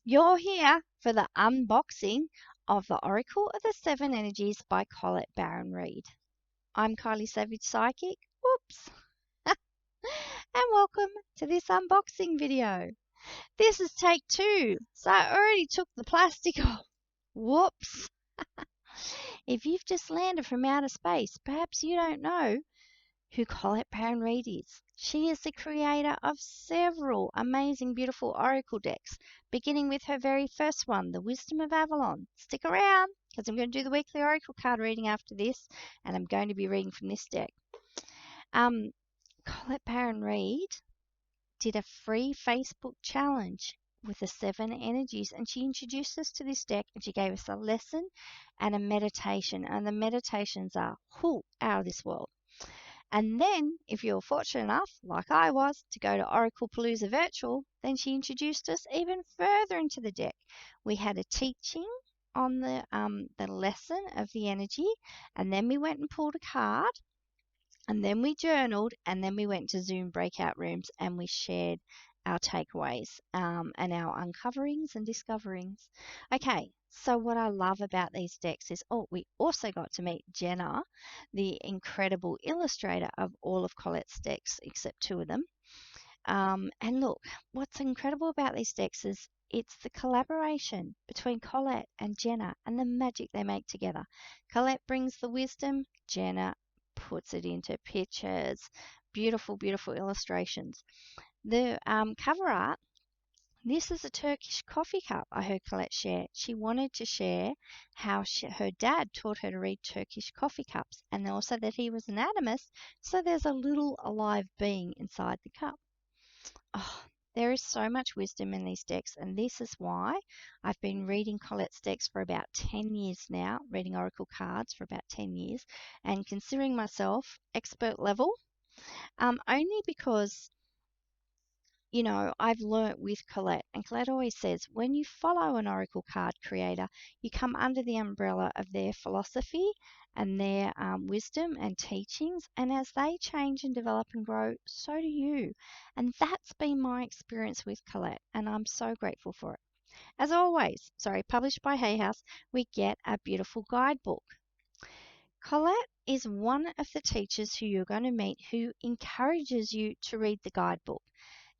You're here for the unboxing of the Oracle of the Seven Energies by Colette Baron-Reid. I'm Kylie Savage Psychic. Whoops! And welcome to this unboxing video. This is take 2, so I already took the plastic off. Whoops! If you've just landed from outer space, perhaps you don't know who Colette Baron-Reid is. She is the creator of several amazing, beautiful oracle decks, beginning with her very first one, the Wisdom of Avalon. Stick around, because I'm going to do the weekly oracle card reading after this, and I'm going to be reading from this deck. Colette Baron-Reid did a free Facebook challenge with the 7 energies, and she introduced us to this deck, and she gave us a lesson and a meditation, and the meditations are out of this world. And then, if you're fortunate enough, like I was, to go to Oracle Palooza Virtual, then she introduced us even further into the deck. We had a teaching on the lesson of the energy, and then we went and pulled a card, and then we journaled, and then we went to Zoom breakout rooms, and we shared our takeaways and our uncoverings and discoverings. Okay, so what I love about these decks is, we also got to meet Jenna, the incredible illustrator of all of Colette's decks, except 2 of them. And look, what's incredible about these decks is it's the collaboration between Colette and Jenna and the magic they make together. Colette brings the wisdom, Jenna puts it into pictures, beautiful, beautiful illustrations. The cover art, this is a Turkish coffee cup I heard Colette share. She wanted to share how her dad taught her to read Turkish coffee cups, and also that he was an animist, so there's a little alive being inside the cup. Oh, there is so much wisdom in these decks, and this is why I've been reading Colette's decks for about 10 years now, reading oracle cards for about 10 years, and considering myself expert level, only because I've learnt with Colette, and Colette always says when you follow an oracle card creator, you come under the umbrella of their philosophy and their wisdom and teachings, and as they change and develop and grow, so do you. And that's been my experience with Colette, and I'm so grateful for it. As always, published by Hay House, we get a beautiful guidebook. Colette is one of the teachers who you're going to meet who encourages you to read the guidebook.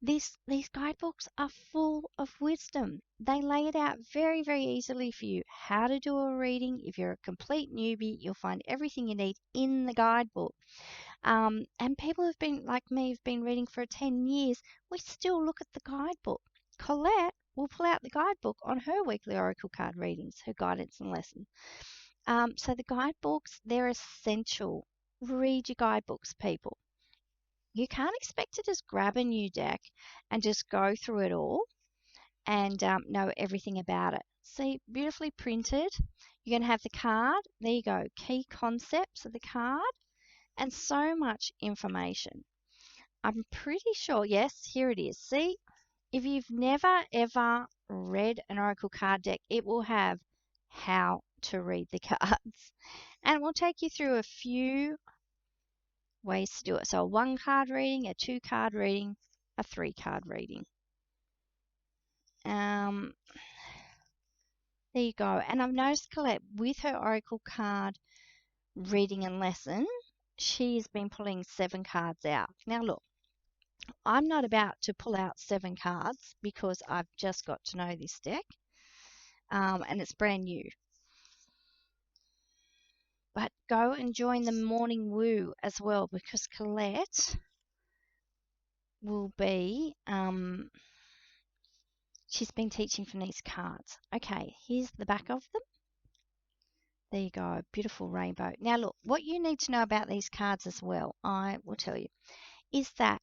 These guidebooks are full of wisdom. They lay it out very, very easily for you how to do a reading. If you're a complete newbie, you'll find everything you need in the guidebook. And people who've been, like me, have been reading for 10 years, we still look at the guidebook. Colette will pull out the guidebook on her weekly oracle card readings, her guidance and lesson. So the guidebooks, they're essential. Read your guidebooks, people. You can't expect to just grab a new deck and just go through it all and know everything about it. See, beautifully printed. You're going to have the card. There you go. Key concepts of the card and so much information. I'm pretty sure, yes, here it is. See, if you've never ever read an oracle card deck, it will have how to read the cards. And it will take you through a few ways to do it. So a 1-card reading, a 2-card reading, a 3-card reading. There you go. And I've noticed Colette, with her oracle card reading and lesson, she's been pulling 7 cards out. Now look, I'm not about to pull out 7 cards because I've just got to know this deck, and it's brand new. But go and join the morning woo as well, because Colette will be she's been teaching from these cards. Okay, here's the back of them. There you go, beautiful rainbow. Now look, what you need to know about these cards as well, I will tell you, is that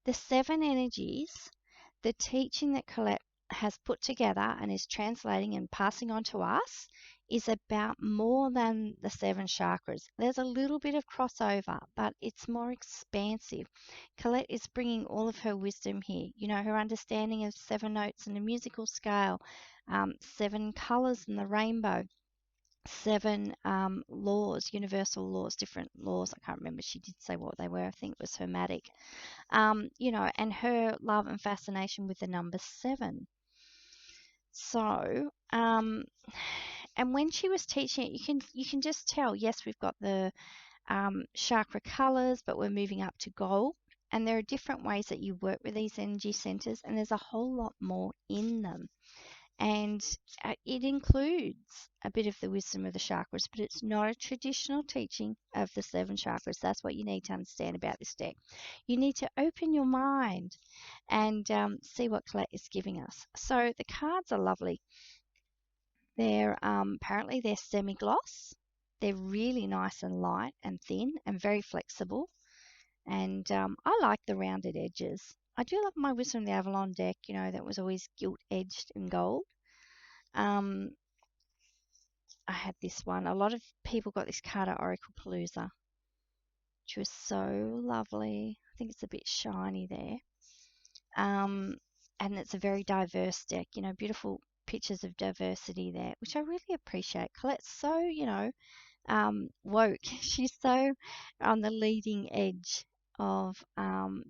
the 7 energies, the teaching that Colette has put together and is translating and passing on to us, is about more than the 7 chakras. There's a little bit of crossover, but it's more expansive. Colette is bringing all of her wisdom here. Her understanding of 7 notes in the musical scale, 7 colors in the rainbow, 7 laws, universal laws, different laws. I can't remember. She did say what they were. I think it was hermetic. And her love and fascination with the number 7. So, and when she was teaching it, you can just tell. Yes, we've got the chakra colors, but we're moving up to gold. And there are different ways that you work with these energy centers, and there's a whole lot more in them. And it includes a bit of the wisdom of the chakras, but it's not a traditional teaching of the seven chakras. That's what you need to understand about this deck. You need to open your mind and see what Colette is giving us. So the cards are lovely. They're apparently they're semi-gloss. They're really nice and light and thin and very flexible. And I like the rounded edges. I do love my Wisdom of the Avalon deck, that was always gilt-edged in gold. I had this one. A lot of people got this card at Oracle Palooza, which was so lovely. I think it's a bit shiny there. And it's a very diverse deck, beautiful pictures of diversity there, which I really appreciate. Colette's so, woke. She's so on the leading edge of,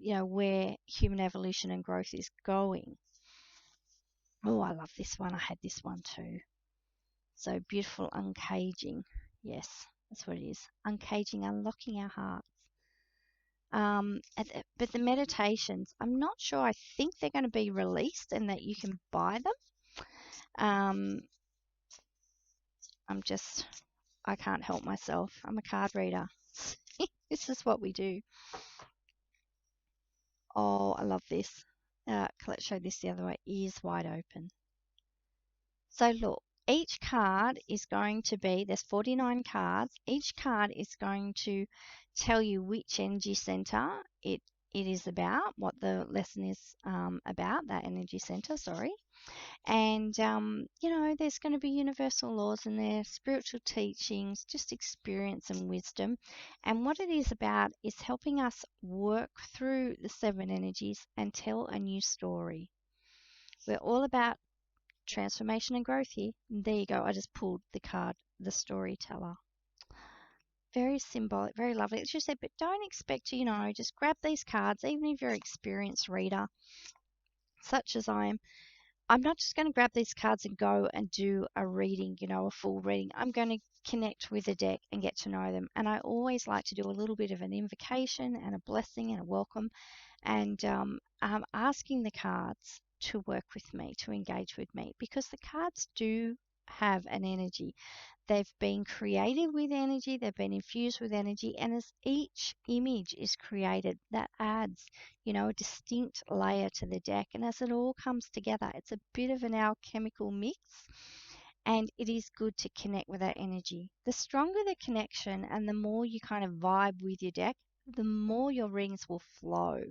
where human evolution and growth is going. Oh, I love this one. I had this one too. So beautiful uncaging. Yes, that's what it is. Uncaging, unlocking our hearts. But the meditations, I'm not sure. I think they're going to be released and that you can buy them. I can't help myself. I'm a card reader. This is what we do. Oh, I love this. Colette showed this the other way. Ears wide open. So look, each card is going to be, there's 49 cards. Each card is going to tell you which energy center it is about, what the lesson is about, that energy center, sorry. And, there's going to be universal laws in there, spiritual teachings, just experience and wisdom. And what it is about is helping us work through the seven energies and tell a new story. We're all about transformation and growth here. And there you go. I just pulled the card, the storyteller. Very symbolic, very lovely. It's just said, but don't expect to, just grab these cards, even if you're an experienced reader, such as I am. I'm not just going to grab these cards and go and do a reading, a full reading. I'm going to connect with the deck and get to know them. And I always like to do a little bit of an invocation and a blessing and a welcome, and I'm asking the cards to work with me, to engage with me, because the cards do have an energy. They've been created with energy, they've been infused with energy, and as each image is created, that adds, a distinct layer to the deck. And as it all comes together, it's a bit of an alchemical mix, and it is good to connect with that energy. The stronger the connection and the more you kind of vibe with your deck, the more your readings will flow,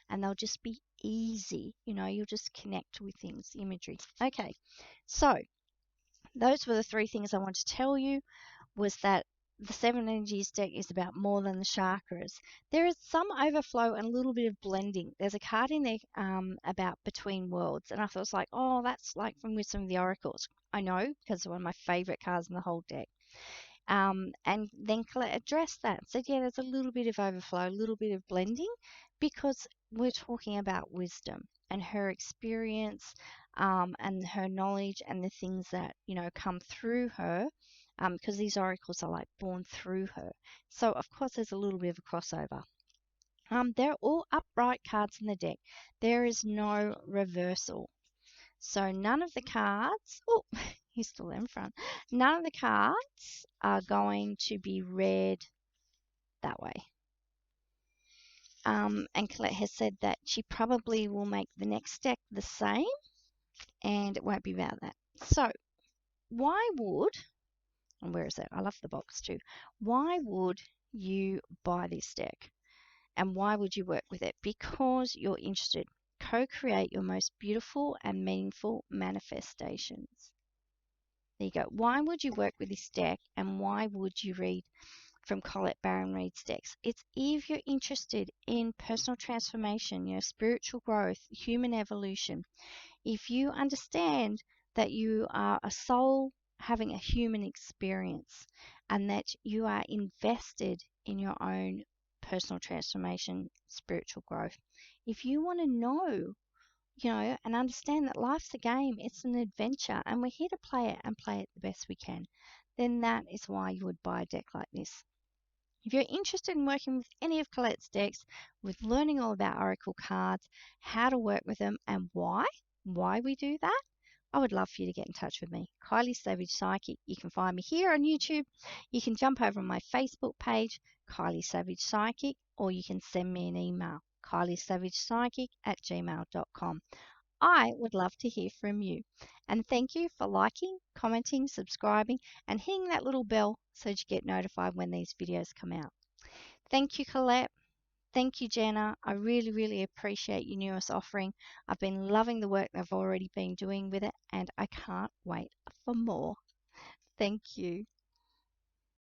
and they'll just be easy. You'll just connect with things, imagery. Okay, so those were the three things I want to tell you, was that the Seven Energies deck is about more than the chakras. There is some overflow and a little bit of blending. There's a card in there about between worlds, and I thought it was like, oh, that's like from Wisdom of the Oracles. I know, because it's one of my favorite cards in the whole deck. And then Colette addressed that and said, yeah, there's a little bit of overflow, a little bit of blending, because we're talking about wisdom and her experience and her knowledge and the things that, come through her, because these oracles are like born through her. So, of course, there's a little bit of a crossover. They're all upright cards in the deck. There is no reversal. So none of the cards, oh, he's still in front. None of the cards are going to be read that way. And Colette has said that she probably will make the next deck the same, and it won't be about that. So why would, and where is it? I love the box too. Why would you buy this deck? And why would you work with it? Because you're interested. Co-create your most beautiful and meaningful manifestations. There you go. Why would you work with this deck, and why would you read from Colette Baron-Reid's decks? It's if you're interested in personal transformation, spiritual growth, human evolution. If you understand that you are a soul having a human experience and that you are invested in your own personal transformation, spiritual growth. If you want to know and understand that life's a game, it's an adventure, and we're here to play it and play it the best we can, then that is why you would buy a deck like this. If you're interested in working with any of Colette's decks, with learning all about Oracle cards, how to work with them, and why we do that, I would love for you to get in touch with me. Kylie Savage Psychic. You can find me here on YouTube. You can jump over on my Facebook page, Kylie Savage Psychic, or you can send me an email, kyliesavagepsychic@gmail.com. I would love to hear from you. And thank you for liking, commenting, subscribing, and hitting that little bell so that you get notified when these videos come out. Thank you, Colette. Thank you, Jenna. I really, really appreciate your newest offering. I've been loving the work I've already been doing with it, and I can't wait for more. Thank you.